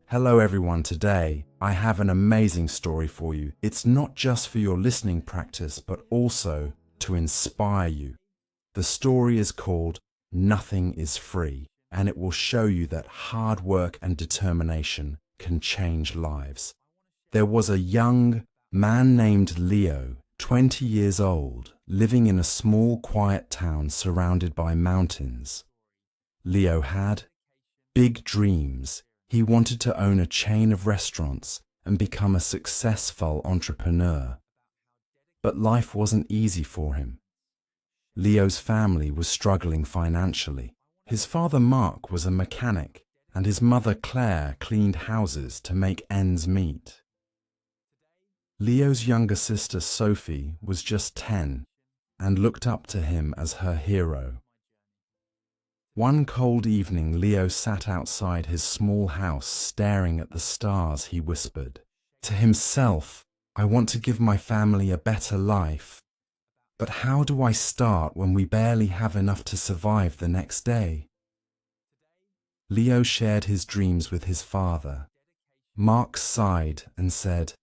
Hello everyone, today I have an amazing story for you. It's not just for your listening practice, but also to inspire you. The story is called Nothing is Free, and it will show you that hard work and determination can change lives. There was a young man named Leo, 20 years old, living in a small quiet town surrounded by mountains. Leo had big dreams. He wanted to own a chain of restaurants and become a successful entrepreneur. But life wasn't easy for him. Leo's family was struggling financially. His father Mark was a mechanic, and his mother Claire cleaned houses to make ends meet. Leo's younger sister Sophie was just 10 and looked up to him as her hero. One cold evening, Leo sat outside his small house staring at the stars. He whispered to himself, "I want to give my family a better life. But how do I start when we barely have enough to survive the next day?" Leo shared his dreams with his father. Mark sighed and said,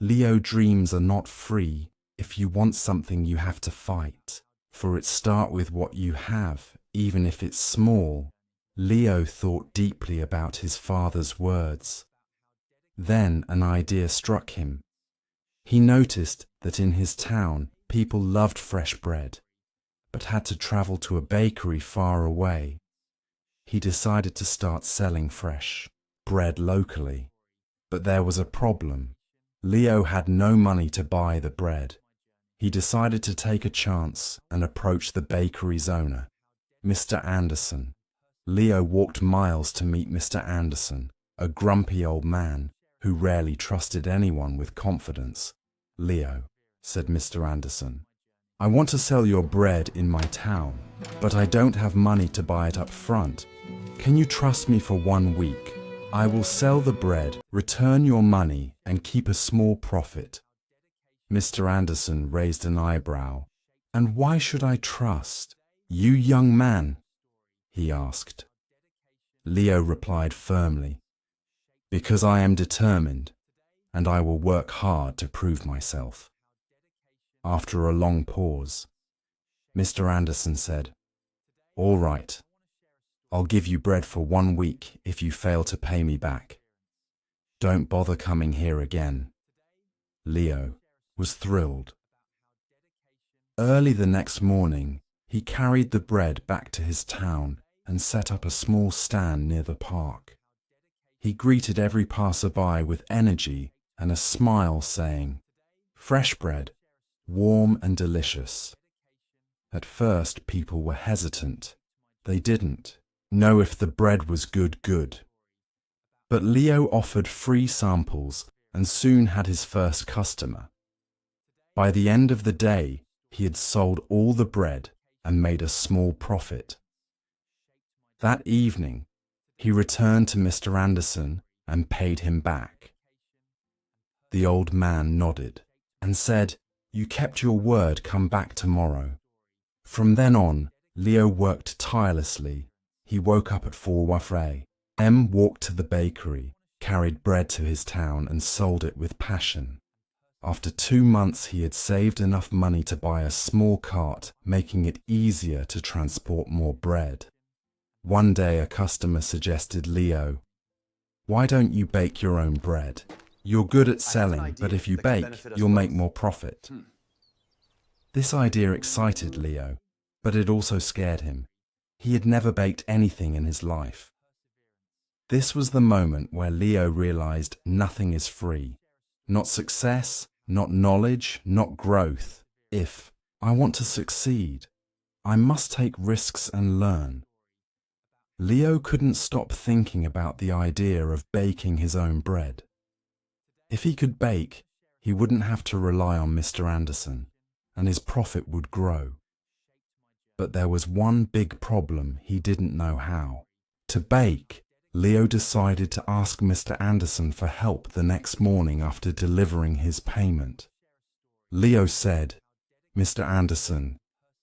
"Leo, dreams are not free. If you want something, you have to fight for it. Start with what you have, even if it's small." Leo thought deeply about his father's words. Then an idea struck him. He noticed that in his town, people loved fresh bread, but had to travel to a bakery far away. He decided to start selling fresh bread locally. But there was a problem. Leo had no money to buy the bread. He decided to take a chance and approach the bakery's owner, Mr. Anderson. Leo walked miles to meet Mr. Anderson, a grumpy old man who rarely trusted anyone with confidence. "Leo," said Mr. Anderson, "I want to sell your bread in my town, but I don't have money to buy it up front. Can you trust me for 1 week? I will sell the bread, return your money, and keep a small profit." Mr. Anderson raised an eyebrow. "And why should I trust you, young man?" he asked. Leo replied firmly, "Because I am determined, and I will work hard to prove myself." After a long pause, Mr. Anderson said, "All right, I'll give you bread for 1 week if you fail to pay me back. Don't bother coming here again." Leo was thrilled. Early the next morning, he carried the bread back to his town and set up a small stand near the park. He greeted every passerby with energy and a smile, saying, "Fresh bread, warm and delicious." At first, people were hesitant. They didn't know if the bread was good. But Leo offered free samples and soon had his first customer. By the end of the day, he had sold all the bread and made a small profit. That evening, he returned to Mr. Anderson and paid him back. The old man nodded and said, "You kept your word, come back tomorrow." From then on, Leo worked tirelessly. He woke up at 4 a.m., walked to the bakery, carried bread to his town and sold it with passion. After 2 months, he had saved enough money to buy a small cart, making it easier to transport more bread. One day, a customer suggested, "Leo, why don't you bake your own bread? You're good at selling, but if you bake, you'll make more profit." This idea excited Leo, but it also scared him. He had never baked anything in his life. This was the moment where Leo realized nothing is free. Not success, not knowledge, not growth. If I want to succeed, I must take risks and learn. Leo couldn't stop thinking about the idea of baking his own bread. If he could bake, he wouldn't have to rely on Mr. Anderson, and his profit would grow. But there was one big problem: he didn't know how to bake. Leo decided to ask Mr. Anderson for help the next morning after delivering his payment. Leo said, "Mr. Anderson,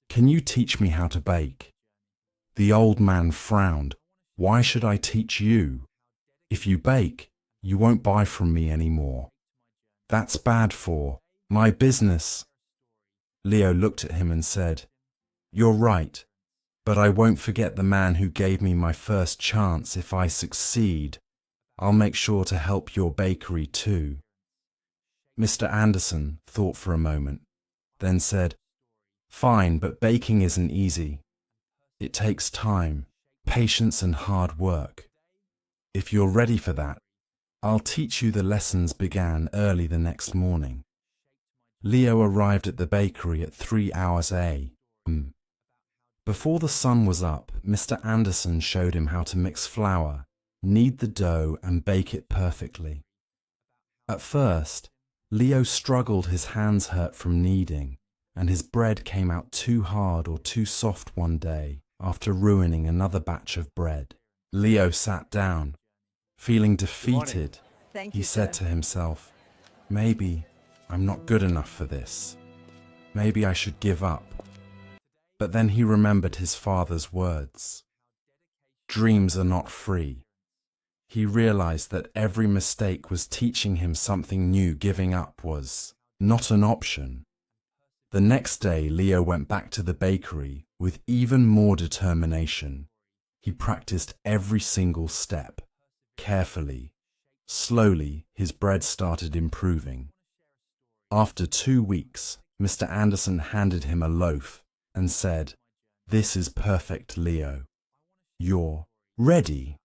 can you teach me how to bake?" The old man frowned. "Why should I teach you?" If you bake, you won't buy from me anymore. That's bad for my business." Leo looked at him and said, "You're right, but I won't forget the man who gave me my first chance. If I succeed, I'll make sure to help your bakery too." Mr. Anderson thought for a moment, then said, "Fine, but baking isn't easy. It takes time, patience, and hard work. If you're ready for that, I'll teach you." The lessons began early the next morning. Leo arrived at the bakery at 3 hours a.m. Before the sun was up, Mr. Anderson showed him how to mix flour, knead the dough, and bake it perfectly. At first, Leo struggled. His hands hurt from kneading, and his bread came out too hard or too soft one day after ruining another batch of bread. Leo sat down. Feeling defeated, he said to himself, "Maybe I'm not good enough for this. Maybe I should give up." But then he remembered his father's words. Dreams are not free. He realized that every mistake was teaching him something new. Giving up was not an option. The next day, Leo went back to the bakery with even more determination. He practiced every single step. Carefully, slowly, his bread started improving. After 2 weeks, Mr. Anderson handed him a loaf and said, "This is perfect, Leo. You're ready."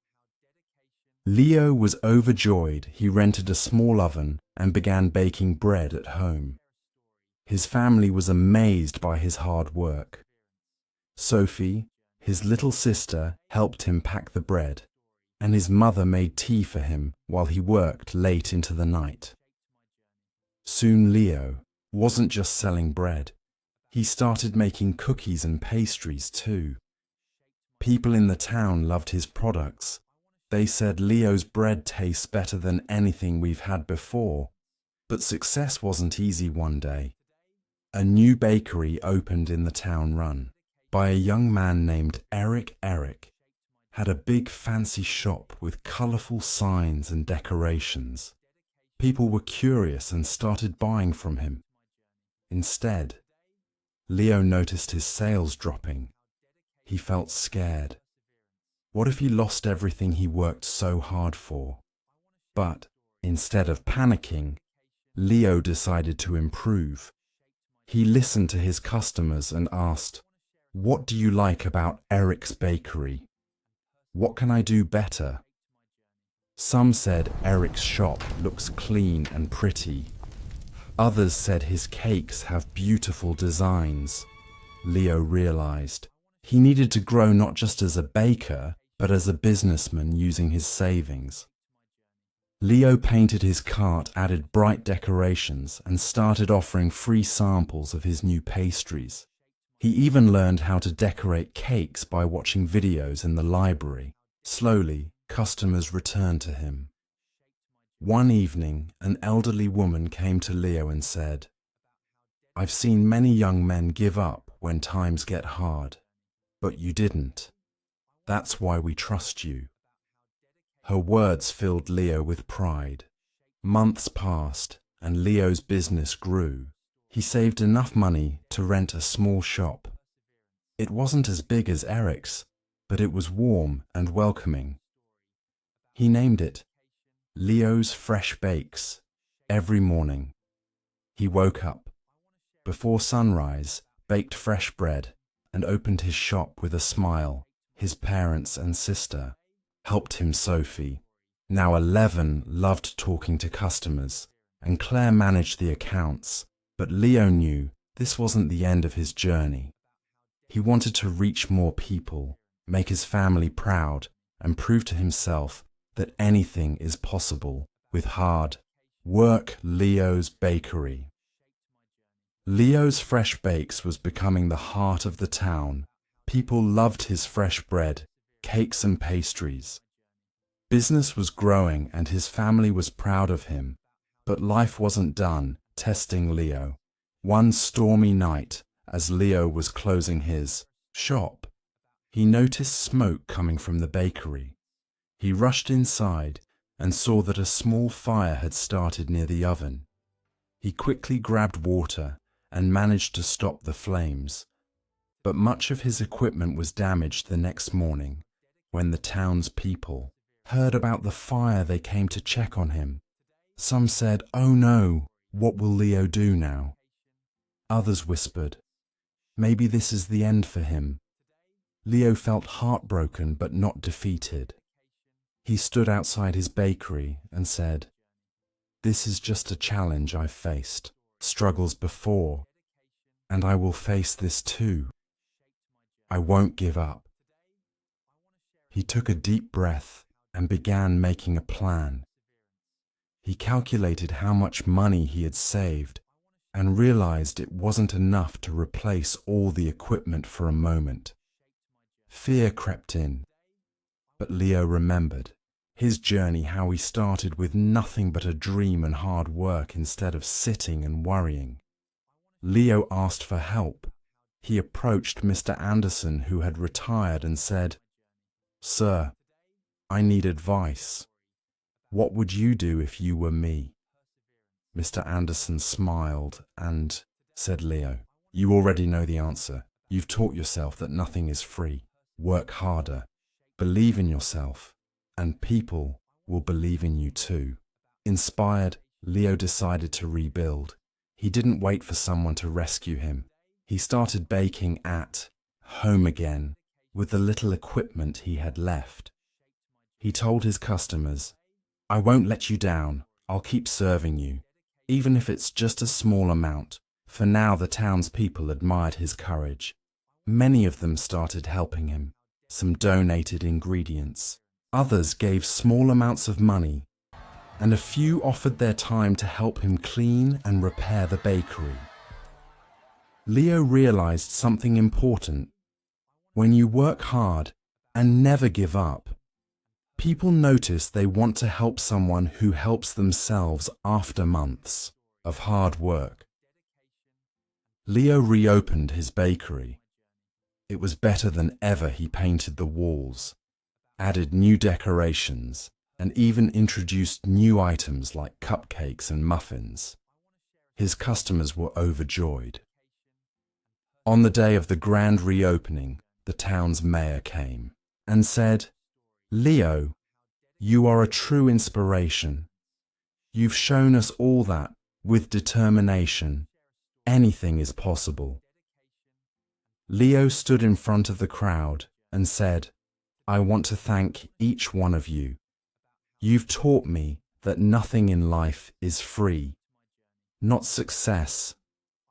Leo was overjoyed. He rented a small oven and began baking bread at home. His family was amazed by his hard work. Sophie, his little sister, helped him pack the bread, and his mother made tea for him while he worked late into the night. Soon Leo wasn't just selling bread. He started making cookies and pastries too. People in the town loved his products. They said, "Leo's bread tastes better than anything we've had before." But success wasn't easy. One day, a new bakery opened in the town, run by a young man named Eric. Eric had a big fancy shop with colorful signs and decorations. People were curious and started buying from him. Instead, Leo noticed his sales dropping. He felt scared. What if he lost everything he worked so hard for? But instead of panicking, Leo decided to improve. He listened to his customers and asked, "What do you like about Eric's bakery? What can I do better?" Some said Eric's shop looks clean and pretty. Others said his cakes have beautiful designs. Leo realized he needed to grow not just as a baker, but as a businessman using his savings. Leo painted his cart, added bright decorations, and started offering free samples of his new pastries. He even learned how to decorate cakes by watching videos in the library. Slowly, customers returned to him. One evening, an elderly woman came to Leo and said, "I've seen many young men give up when times get hard, but you didn't. That's why we trust you." Her words filled Leo with pride. Months passed, and Leo's business grew. He saved enough money to rent a small shop. It wasn't as big as Eric's, but it was warm and welcoming. He named it Leo's Fresh Bakes. Every morning, he woke up before sunrise, baked fresh bread, and opened his shop with a smile. His parents and sister helped him. Sophie, now 11, loved talking to customers, and Claire managed the accounts. But Leo knew this wasn't the end of his journey. He wanted to reach more people, make his family proud, and prove to himself that anything is possible with hard work. Leo's Bakery. Leo's Fresh Bakes was becoming the heart of the town. People loved his fresh bread, cakes, and pastries. Business was growing and his family was proud of him. But life wasn't done testing Leo. One stormy night, as Leo was closing his shop, he noticed smoke coming from the bakery. He rushed inside, and saw that a small fire had started near the oven. He quickly grabbed water and managed to stop the flames, but much of his equipment was damaged the next morning. When the townspeople heard about the fire, they came to check on him. Some said, "Oh no, what will Leo do now?" Others whispered, "Maybe this is the end for him." Leo felt heartbroken but not defeated. He stood outside his bakery and said, "This is just a challenge I've faced, struggles before, and I will face this too. I won't give up." He took a deep breath and began making a plan. He calculated how much money he had saved and realized it wasn't enough to replace all the equipment for a moment. Fear crept in, but Leo remembered his journey, how he started with nothing but a dream and hard work instead of sitting and worrying. Leo asked for help. He approached Mr. Anderson, who had retired, and said, "Sir, I need advice. What would you do if you were me?" Mr. Anderson smiled and said, "Leo, you already know the answer. You've taught yourself that nothing is free. Work harder, believe in yourself, and people will believe in you too." Inspired, Leo decided to rebuild. He didn't wait for someone to rescue him. He started baking at home again with the little equipment he had left. He told his customers, "I won't let you down. I'll keep serving you, even if it's just a small amount." For now, the townspeople admired his courage. Many of them started helping him. Some donated ingredients. Others gave small amounts of money, and a few offered their time to help him clean and repair the bakery. Leo realized something important. When you work hard and never give up, people notice they want to help someone who helps themselves after months of hard work. Leo reopened his bakery. It was better than ever. He painted the walls, added new decorations, and even introduced new items like cupcakes and muffins. His customers were overjoyed. On the day of the grand reopening, the town's mayor came and said, "Leo, you are a true inspiration. You've shown us all that, with determination, anything is possible." Leo stood in front of the crowd and said, "I want to thank each one of you. You've taught me that nothing in life is free. Not success,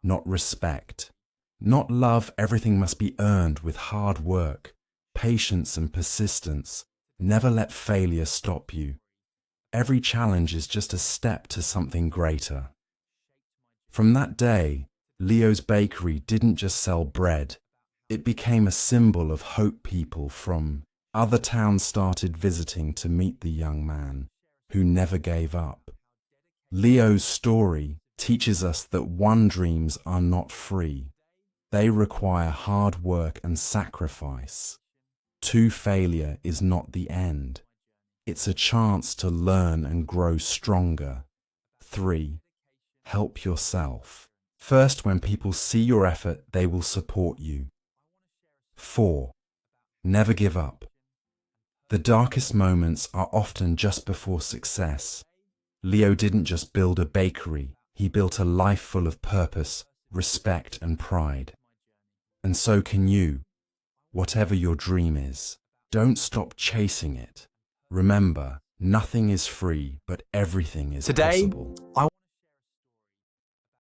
not respect, not love. Everything must be earned with hard work, patience and persistence. Never let failure stop you. Every challenge is just a step to something greater." From that day, Leo's bakery didn't just sell bread. It became a symbol of hope. People from other towns started visiting to meet the young man who never gave up. Leo's story teaches us that one, dreams are not free. They require hard work and sacrifice. Two, failure is not the end. It's a chance to learn and grow stronger. Three, help yourself. First, when people see your effort, they will support you. 4, never give up. The darkest moments are often just before success. Leo didn't just build a bakery, he built a life full of purpose, respect, and pride. And so can you. Whatever your dream is, don't stop chasing it. Remember, nothing is free, but everything is possible.